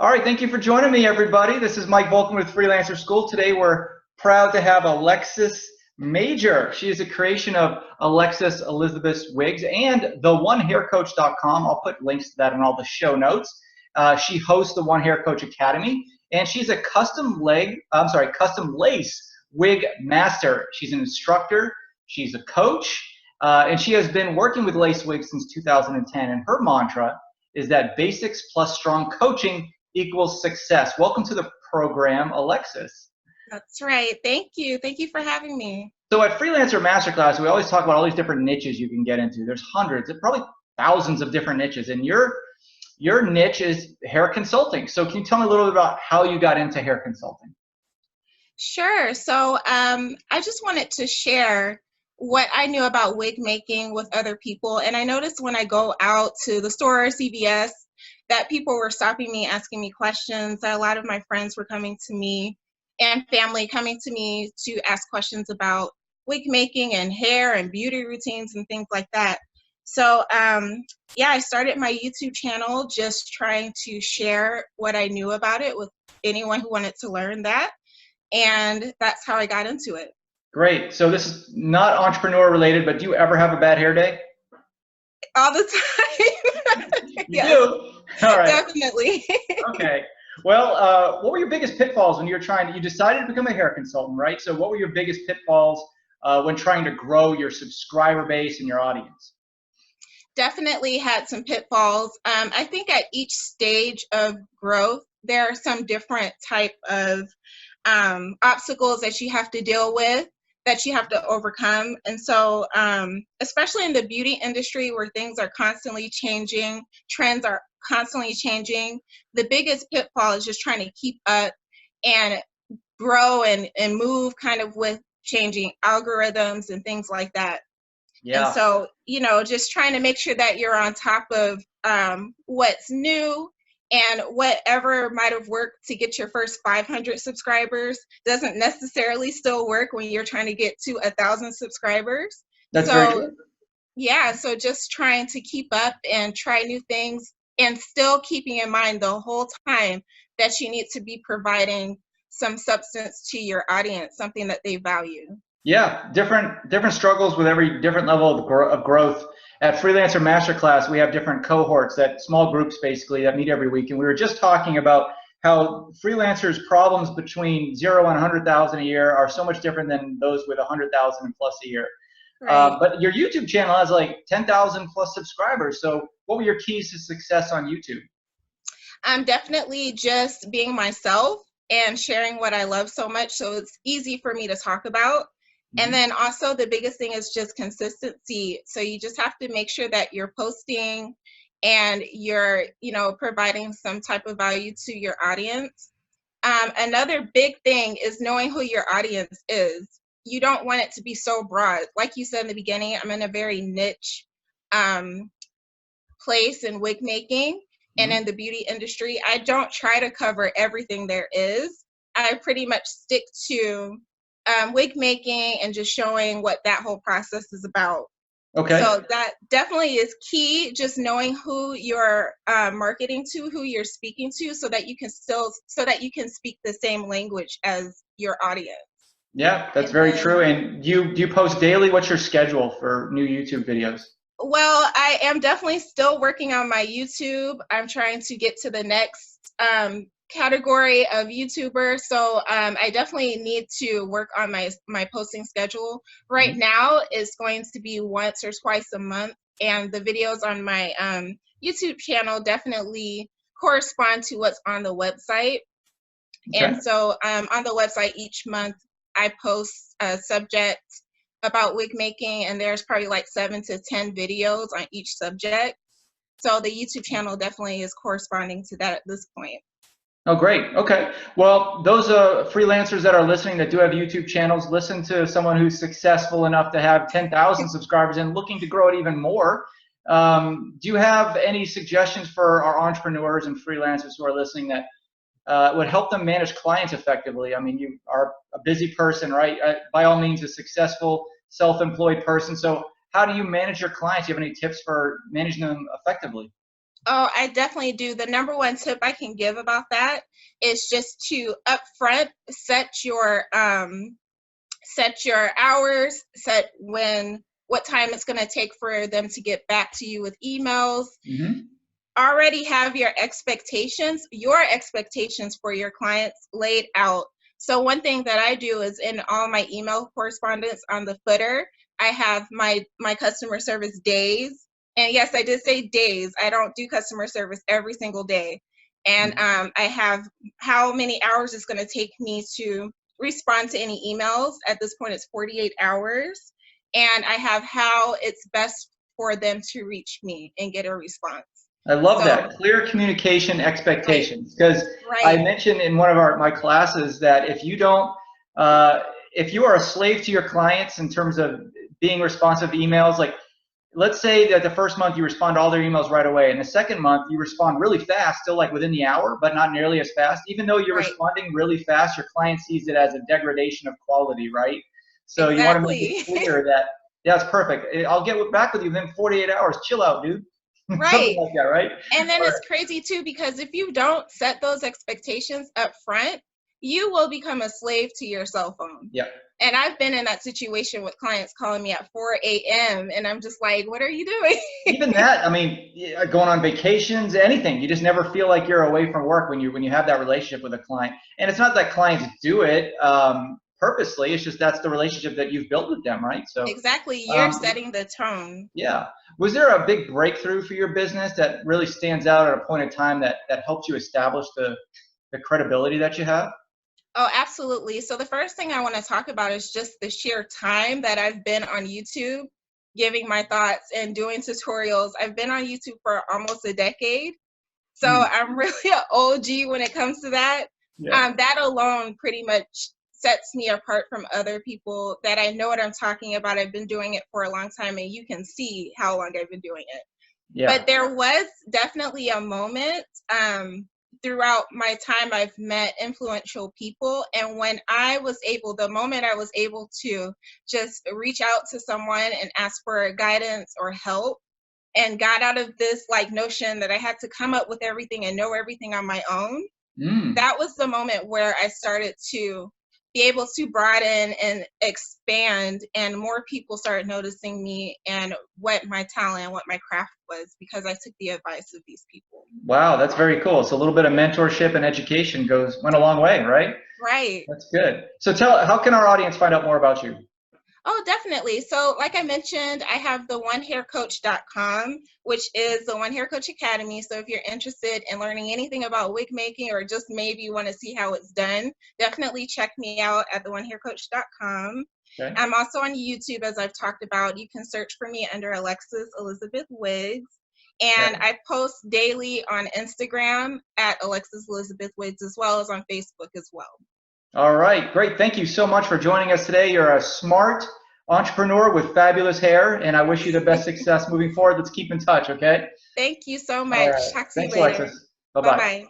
All right, thank you for joining me, everybody. This is Mike Volkman with Freelancer School. Today we're proud to have Alexis Major. She is a creation of Alexiselizabethwigs and The1HairCoach.com. I'll put links to that in all the show notes. She hosts the The1HairCoach Academy, and she's a custom lace wig master. She's an instructor. She's a coach, and she has been working with lace wigs since 2010. And her mantra is that basics plus strong coaching equals success. Welcome to the program, Alexis. That's right. Thank you. Thank you for having me. So at Freelancer Masterclass, we always talk about all these different niches you can get into. There's hundreds, probably thousands of different niches, and your niche is hair consulting. So can you tell me a little bit about how you got into hair consulting? Sure. So I just wanted to share what I knew about wig making with other people. And I noticed when I go out to the store or CVS that people were stopping me, asking me questions. That a lot of my friends were coming to me and family coming to me to ask questions about wig making and hair and beauty routines and things like that. So yeah, I started my YouTube channel just trying to share what I knew about it with anyone who wanted to learn that. And that's how I got into it. Great. So this is not entrepreneur related, but do you ever have a bad hair day? All the time. You do? All right. Definitely. Okay. Well, what were your biggest pitfalls when you decided to become a hair consultant, right? So what were your biggest pitfalls when trying to grow your subscriber base and your audience? Definitely had some pitfalls. I think at each stage of growth, there are some different type of obstacles that you have to deal with, that you have to overcome. And so especially in the beauty industry where things are constantly changing, trends are constantly changing, the biggest pitfall is just trying to keep up and grow and move kind of with changing algorithms and things like that. Yeah. And so, you know, just trying to make sure that you're on top of what's new, and whatever might have worked to get your first 500 subscribers doesn't necessarily still work when you're trying to get to 1,000 subscribers. That's very true. Yeah, so just trying to keep up and try new things, and still keeping in mind the whole time that you need to be providing some substance to your audience, something that they value. Yeah, different struggles with every different level of growth. At Freelancer Masterclass, we have different cohorts, small groups basically that meet every week. And we were just talking about how freelancers' problems between 0 and 100,000 a year are so much different than those with 100,000 plus a year. Right. But your YouTube channel has like 10,000 plus subscribers. So what were your keys to success on YouTube? I'm definitely just being myself and sharing what I love so much, so it's easy for me to talk about. And then also the biggest thing is just consistency. So you just have to make sure that you're posting and you're, you know, providing some type of value to your audience. Another big thing is knowing who your audience is. You don't want it to be so broad. Like you said in the beginning, I'm in a very niche place in wig making and in the beauty industry. I don't try to cover everything there is. I pretty much stick to wig making and just showing what that whole process is about. Okay. So that definitely is key, just knowing who you're marketing to, who you're speaking to, so that you can speak the same language as your audience. Yeah, that's very true. And do you post daily? What's your schedule for new YouTube videos? Well, I am definitely still working on my YouTube. I'm trying to get to the next category of YouTuber, so I definitely need to work on my posting schedule. Right now it's going to be once or twice a month, and the videos on my YouTube channel definitely correspond to what's on the website. Okay. And so on the website each month I post a subject about wig making, and there's probably like 7 to 10 videos on each subject. So the YouTube channel definitely is corresponding to that at this point. Oh, great. Okay. Well, those freelancers that are listening that do have YouTube channels, listen to someone who's successful enough to have 10,000 subscribers and looking to grow it even more. Do you have any suggestions for our entrepreneurs and freelancers who are listening that would help them manage clients effectively? I mean, you are a busy person, right? By all means, a successful self-employed person. So how do you manage your clients? Do you have any tips for managing them effectively? Oh, I definitely do. The number one tip I can give about that is just to upfront set your hours, set what time it's going to take for them to get back to you with emails. Already have your expectations for your clients laid out. So one thing that I do is in all my email correspondence on the footer, I have my customer service days. And yes, I did say days. I don't do customer service every single day. And I have how many hours it's going to take me to respond to any emails. At this point, it's 48 hours. And I have how it's best for them to reach me and get a response. I love that. Clear communication expectations. Because right. I mentioned in one of my classes that if you don't, if you are a slave to your clients in terms of being responsive to emails, like let's say that the first month you respond to all their emails right away, and the second month you respond really fast, still like within the hour, but not nearly as fast. Even though you're responding really fast, your client sees it as a degradation of quality, right? So you want to make it clear that, yeah, it's perfect. I'll get back with you within 48 hours. Chill out, dude. Right. Something like that, right? And then it's crazy too, because if you don't set those expectations up front, you will become a slave to your cell phone. Yeah. And I've been in that situation with clients calling me at 4 a.m. and I'm just like, what are you doing? Even that, I mean, going on vacations, anything, you just never feel like you're away from work when you have that relationship with a client. And it's not that clients do it purposely, it's just that's the relationship that you've built with them, right? So exactly, you're setting the tone. Yeah. Was there a big breakthrough for your business that really stands out at a point in time that helped you establish the credibility that you have? Oh, absolutely. So the first thing I want to talk about is just the sheer time that I've been on YouTube giving my thoughts and doing tutorials. I've been on YouTube for almost a decade. So I'm really an OG when it comes to that. Yeah. That alone pretty much sets me apart from other people that I know what I'm talking about. I've been doing it for a long time, and you can see how long I've been doing it. Yeah. But there was definitely a moment throughout my time I've met influential people, and when the moment I was able to just reach out to someone and ask for guidance or help, and got out of this like notion that I had to come up with everything and know everything on my own. That was the moment where I started to be able to broaden and expand, and more people started noticing me and what my talent, what my craft was, because I took the advice of these people. Wow, that's very cool. So a little bit of mentorship and education went a long way, right? Right. That's good. So how can our audience find out more about you? Oh, definitely. So like I mentioned, I have the1HairCoach.com, which is the One Hair Coach Academy. So if you're interested in learning anything about wig making, or just maybe you want to see how it's done, definitely check me out at the1haircoach.com. Okay. I'm also on YouTube, as I've talked about. You can search for me under Alexiselizabethwigs. And I post daily on Instagram at Alexiselizabethwigs, as well as on Facebook as well. All right, great. Thank you so much for joining us today. You're a smart entrepreneur with fabulous hair, and I wish you the best success moving forward. Let's keep in touch, okay? Thank you so much. Talk to you later. Thanks, Alexis. Bye-bye.